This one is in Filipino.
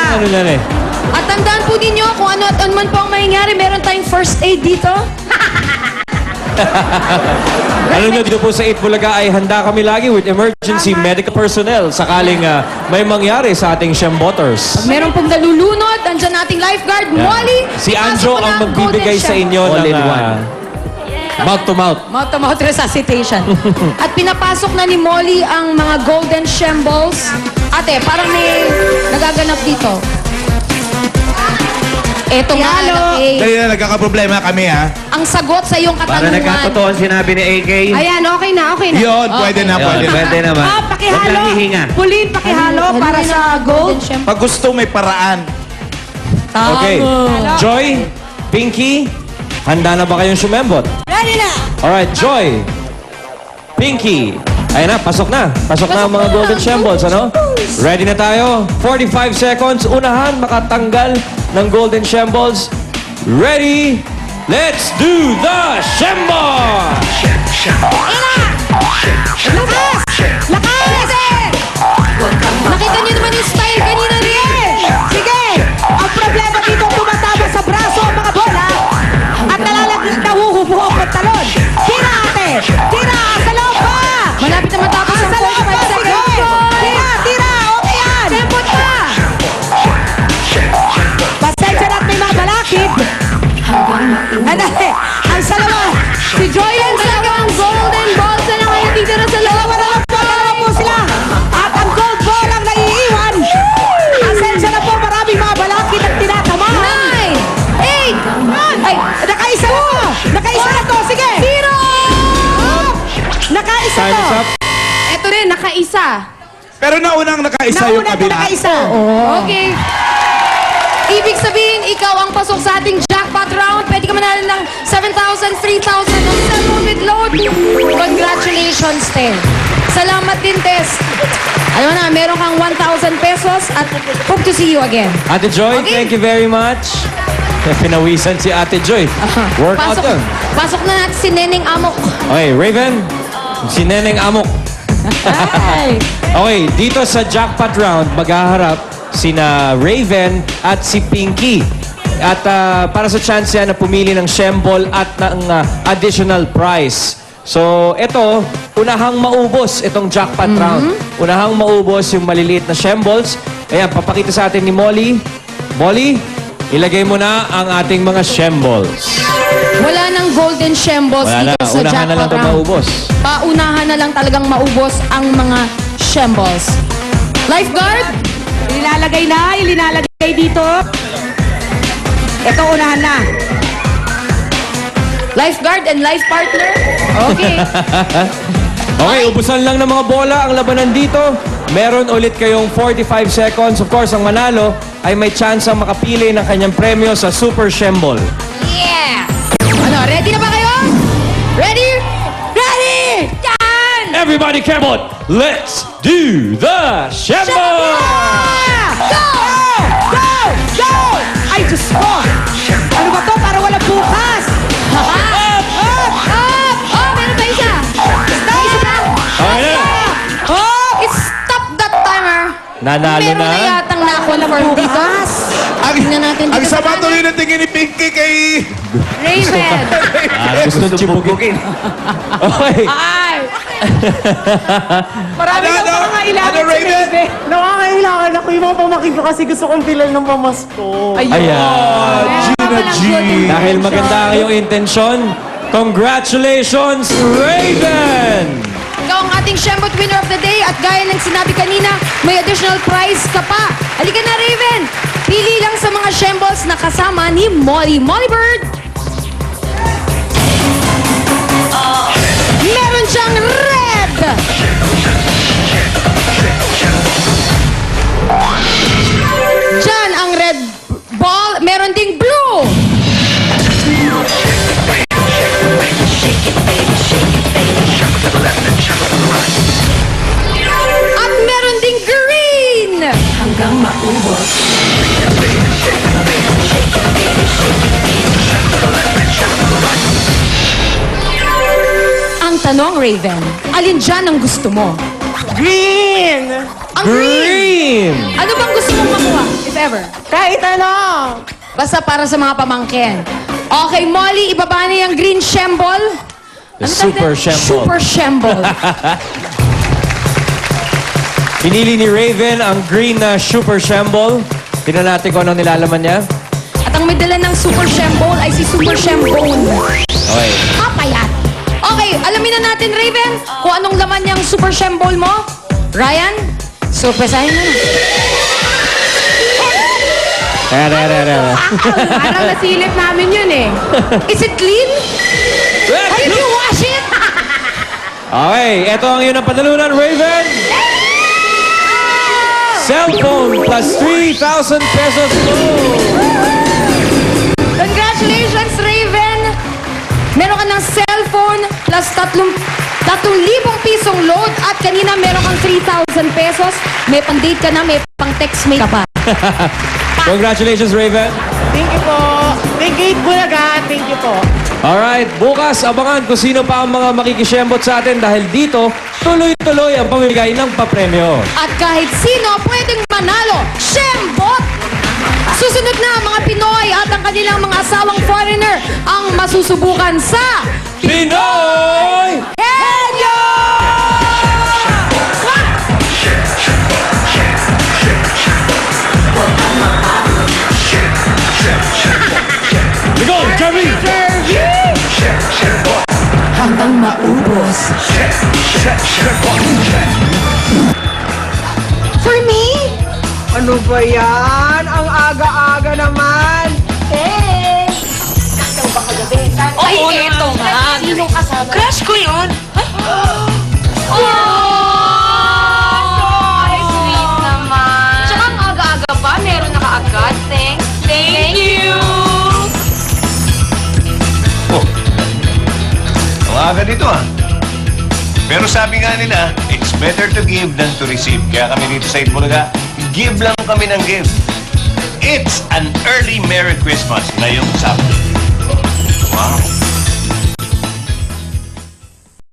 ang ano niyan eh. At tandaan po ninyo kung ano at ano man po ang mangyayari, meron tayong first aid dito. Alam nyo, dito po sa 8 Bulaga ay handa kami lagi with emergency medical personnel sakaling may mangyari sa ating Shemboters. Pag meron pong nalulunod, andyan nating lifeguard, Molly. Si ipasok Anjo mo na ang magbibigay golden sa shell. inyo All ng in one. mouth-to-mouth. Mouth-to-mouth resuscitation. At pinapasok na ni Molly ang mga golden shambles. Ate, parang may nagaganap dito. Eto nga, laki. Dali na, nagkakaproblema kami, ha? Ang sagot sa iyong Para katanungan. nagkatotoo ang sinabi ni AK. Ayan, okay na, okay na. Yun, pwede na, Ayun, pwede na. pwede naman. Ah, Huwag pakihalo. lang hihinga. Pulin, pakihalo Ano para yun sa ang gold. golden shell? Pag gusto, may paraan. Okay. Joy, Pinky, handa na ba kayong sumembot? Ready na! Alright, Joy, Pinky. Ayun na, pasok na. Pasok na ang mga na golden ang shambles, ano? Ready na tayo? 45 seconds. Unahan, makatanggal ng golden shambles. Ready? Let's do the shambol! Lakas! Lakas! Nakita niyo naman yung style kanina rin. Sige! Ang problema dito, tumatama sa braso ang mga bola at nahuhubuhok ang talon. Tira, ate! Tira! Sa loob pa! Malapit na matapos ang Sa loob 45 pa! Sige! seconds. Tira! Tira! Okay yan! Tempot pa! Pasensya na at may mga balakid. Andali! Ang salawa! Si Joy Yan talagang golden balls na lang ngayon dito na sa loob. Dalawa po sila! At ang gold ball ang naiiwan! Pasensya na po, maraming mga balakid at tinatamahan. 9, 8, Ay! Nakaisa na to! Nakaisa na to! Sige! Zero! Nakaisa Time to! is up. Ito rin, nakaisa. Pero naunang nakaisa yung Nauna to kabila. nakaisa! Okay. Ibig sabihin, ikaw ang pasok sa ating jackpot round. Pwede ka manalo ng 7,000, 3,000 on cellphone with load. Congratulations, Te. Salamat din, Tess. Alam mo na, meron kang 1,000 pesos at hope to see you again. Ate Joy, Okay. thank you very much. Pinawisan si Ate Joy. Workout Pasok, yun. pasok na natin si Neneng Amok. Okay, Raven, si Neneng Amok. Okay, dito sa jackpot round, maghaharap sina Raven at si Pinky. At para sa chance yan na pumili ng shembol at ng additional prize. So, ito, unahang maubos itong jackpot round. Unahang maubos yung maliliit na shembols. Ayan, papakita sa atin ni Molly. Molly, ilagay mo na ang ating mga shembols. Wala nang golden shambles Wala na, dito sa unahan jackpot na lang ito round. maubos. Paunahan na lang talagang maubos ang mga shambles. Lifeguard? Ilinalagay dito. Ito, unahan na. Lifeguard and life partner? Okay. Okay, ubusan lang ng mga bola ang labanan dito. Meron ulit kayong 45 seconds. Of course, ang manalo ay may chance ang makapili ng kanyang premyo sa Super Shembol. Yeah! Ano, ready na ba kayo? Ready? Ready! Yan! Everybody, Kemot, let's do the Shembol! Go! Go! Go! Ay, Diyos ko! Ano ba to? Para walang bukas! Up! Up! Up! Oh, meron pa isa! May isa pa! Okay na. Oh! Stop that timer! Nanalo Meron na. na yatang na-confirm dito. Tingnan natin Ang dito sama sa tuloy ng tingin ni Pinky kay... Raven! Gusto chibugin. Okay. Ay! Marami Ano, kang ano? mga ilangan Ano, sa Raven? bebe. Nakakailangan ako yung mga pamakin ko kasi gusto kong pilan ng pamasko. Ayan. Gina G. Dahil maganda ang iyong intensyon, congratulations, Raven! Ikaw ang ating Shembot winner of the day at gaya ng sinabi kanina, may additional prize ka pa. Halika na, Raven! Pili lang sa mga Shembols na kasama ni Molly. Molly Bird! Meron siyang red! Diyan ang red ball. Meron ding blue! At meron ding green! Hanggang maubos. Ang tanong, Raven, alin dyan ang gusto mo? Green! Ang green! Green! Ano bang gusto mong makuha, if ever? whatever. Kahit ano. Basta para sa mga pamangkin. Okay, Molly, ibaba na yung green shembol. The Ano super tawag na? shembol. Super shembol. Pinili ni Raven ang green na super shembol. Tingnan natin kung anong nilalaman niya. At ang may dala ng super shembol ay si Super Shembone. Okay. Papayat. Okay, alamin na natin, Raven, kung anong laman yung super shembol mo. Ryan, surpresahin mo na. Parang nasilip namin yun eh. Is it clean? Did you wash it? Okay, ito ang iyong napadalunan, Raven. Cellphone plus 3,000 pesos. Congratulations, Raven! Meron ka ng cellphone plus 3,000 pisong load at kanina meron kang 3,000 pesos. May pang-date ka na, may pang-text mate ka pa. Congratulations, Raven. Thank you po. Thank you, Bulaga. Thank you po. Alright, bukas abangan kung sino pa ang mga makikishembot sa atin dahil dito, tuloy-tuloy ang pamimigay ng papremyo. At kahit sino pwedeng manalo, Shembot! Susunod na mga Pinoy at ang kanilang mga asawang foreigner ang masusubukan sa Pinoy! Henyo! Go, Jeremy! Hanggang maubos. For me? Ano ba yan? Ang aga-aga naman. Ay, eto nga. Sino kasama? Crush ko yun. Sweet naman. Tsaka ang aga-aga pa, meron na kaagad. Thank you. Ang aga dito Pero sabi nga nila, it's better to give than to receive. Kaya kami dito sa Itbulaga, give lang kami ng give. It's an early Merry Christmas ngayong Sabado. Wow.